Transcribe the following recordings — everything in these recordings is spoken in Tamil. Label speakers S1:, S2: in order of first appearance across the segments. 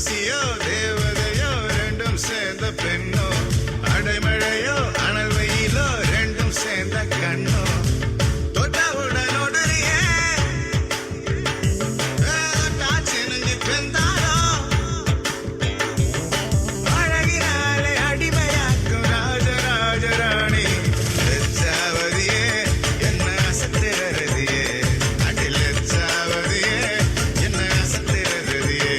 S1: ஊசியோ தேவதையோ ரெண்டும் சேர்ந்த பெண்ணோ அடைமழையோ அனல் வெயிலோ ரெண்டும் சேர்ந்த கண்ணோ தொட்டவுடன் உடனே காட்சி நெஞ்சு பெந்தாரோ அழகினாலே அடிமையாக்கும் ராஜராஜராணி லட்சாவதியே என்ன அசத்திரதியே அடி லட்சாவதியே என்ன அசத்திரதியே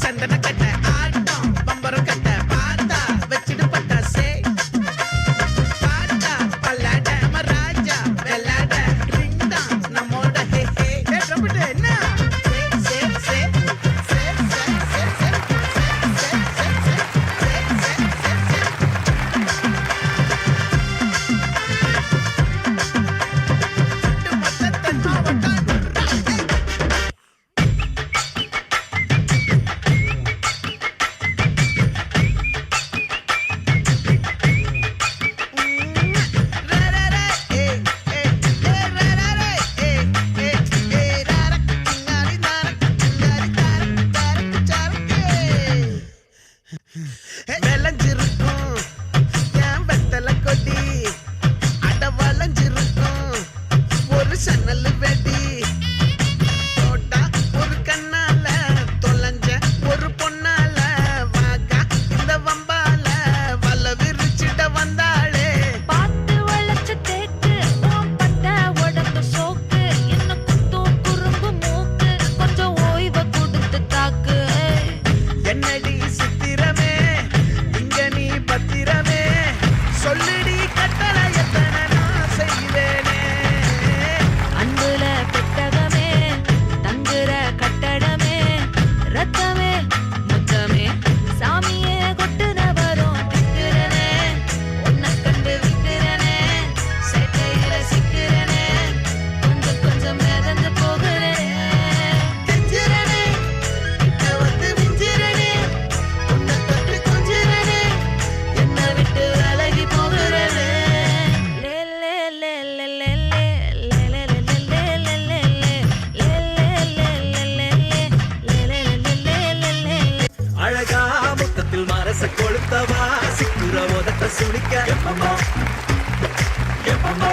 S2: சந்தன கட்ட ஆட்டம் பம்பரம் கட்ட பார்த்தா வச்சிடு பட்டாசே பார்த்தா பல்லாட ராஜா வெள்ளாட ரிங் தான் நம்மோட ஹே ஹே ட்ரம்பட் என்ன விளைஞ்சிருக்கும் என் வெத்தலை கொடி அட வளைஞ்சிருக்கும் ஒரு சன்னல் வெடி போட்டா ஒரு கண்ணால தொலைஞ்ச ஒரு பொண்ணால வாக்கா இந்த வம்பால வல விரிச்சிட வந்தாளே
S3: பாத்து வளைச்ச தேக்கு பட்ட உடம்பு சோக்கு என்ன குத்தும் குறும்பு மூக்கு கொஞ்சம் ஓய்வை கொடுத்து தாக்கு
S2: என்னடி சித்திரமே இங்க நீ பத்திரமே சொல்லுடி கட்டளை எத்தனை நான் செய்வேனே
S3: அன்புல பெட்டகமே தங்குற கட்டடமே ரத்தமே முத்தமே சாமியே கொட்டுன வரும் திக்கிறனே உன்னை கண்டு விக்கிறனே சேட்டையில சிக்கிறனே கொஞ்சம் கொஞ்சம் மிதந்து போகிறனே
S2: கெஞ்சிரனே கிட்ட வந்து மிஞ்சிரனே உன்னை தொட்டு கொஞ்சிரனே என்னை விட்டு விலகி போகிறனே
S3: லே லே லே லே லே லே லே லே லே லே லே லே
S4: அழகா முத்தத்தில் மரச கொளுத்தவா சிக்குற உதட்ட சுழிக்க எப்பமோ எப்பமோ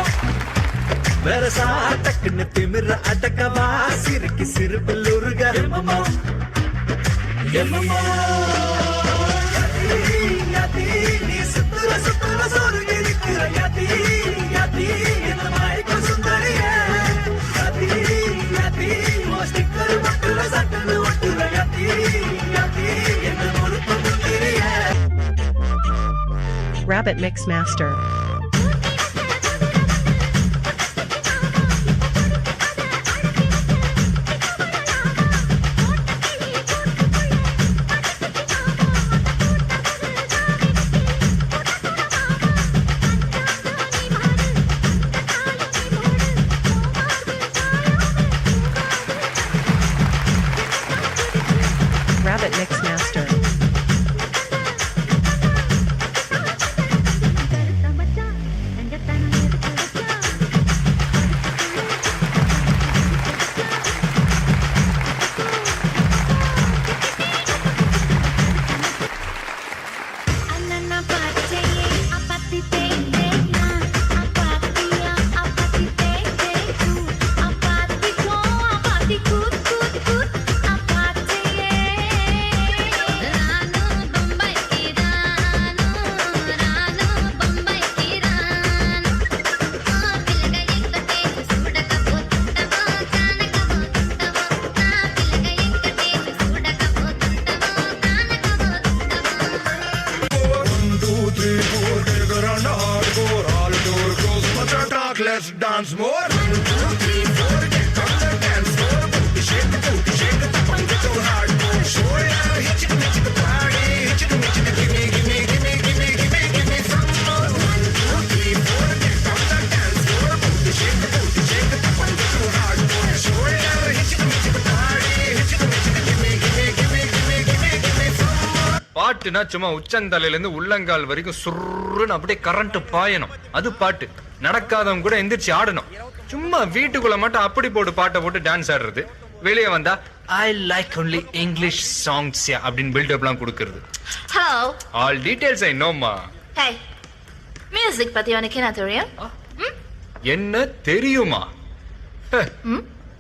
S4: வெரசா டக்குன்னு திமிர அடக்கவா சிறுக்கி சிறுபில் உருக எம்மமோ எம்மமோ யதி யதி நீ சுத்துற சுத்துற சொருகி நிற்கிற யதி யதி இந்த மயக்க சுந்தரியே யதி யதி ஓ ஸ்டிக்கர் மட்டுல சட்டன்னு ஒட்டுற யதி யதி என்ன முழுப்ப முந்திரியே
S5: Rabbit Mix Master. Rabbit Mix Master.
S3: Anna பாச்சையே அப்பத்தி தேய்தேனா அப்பாத்தியா அப்பத்தி தேய்தேகு அப்பாத்திக்கோ அப்பத்தி Guth Guth Guth அப்பாச்சையே ரானு Pamba கிரானு Pamba கிரானு பிள்ளகை எங்கட்டே சுடக போட்டுட்டவா கானக போட்டுட்டவா பிள்ளகை எங்கட்டே சுடக போட்டுட்டவா கானக போட்டுட்டவா
S1: 1, 2, 3, 4, take her on the hardcore. All door close, but the talk, let's dance more. 1, 2, 3, 4, get on the dance floor. Booty shake the top and get your hardcore. Show ya, hit the party, hit the give me, give me, give me, give me, give me, give me some more. 1, 2, 3, 4, get on the dance floor. Booty shake the top and get your hardcore. Show ya, hit the party, hit the give me, give me, give me, give me, give me, give me some more.
S6: பாட்டுனா சும்மா உச்சந்தலையில இருந்து உள்ளங்கால் வரைக்கும் சுருன்னு அப்படியே கரண்ட் பாயணும் அது பாட்டு. நடக்காதவங்க கூட எந்திரிச்சு ஆடணும். சும்மா வீட்டுக்குள்ள மட்டும் அப்படி போட்டு பாட்டை போட்டு டான்ஸ் ஆடுறது, வெளியே வந்தா I like only English songs அப்படின்னு பில்டப்லாம் கொடுக்கறது.
S3: ஹலோ,
S6: ஆல் டீடைல்ஸ் ஐ நோமா.
S3: ஹே, மியூசிக் பத்தி உனக்கு என்ன தெரியும்?
S6: என்ன தெரியுமா?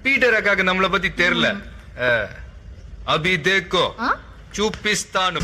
S6: பீட்டர் அக்காக்கு நம்மளை பத்தி தெரியல. அபி தேக்கோ சூப்பிஸ்தானு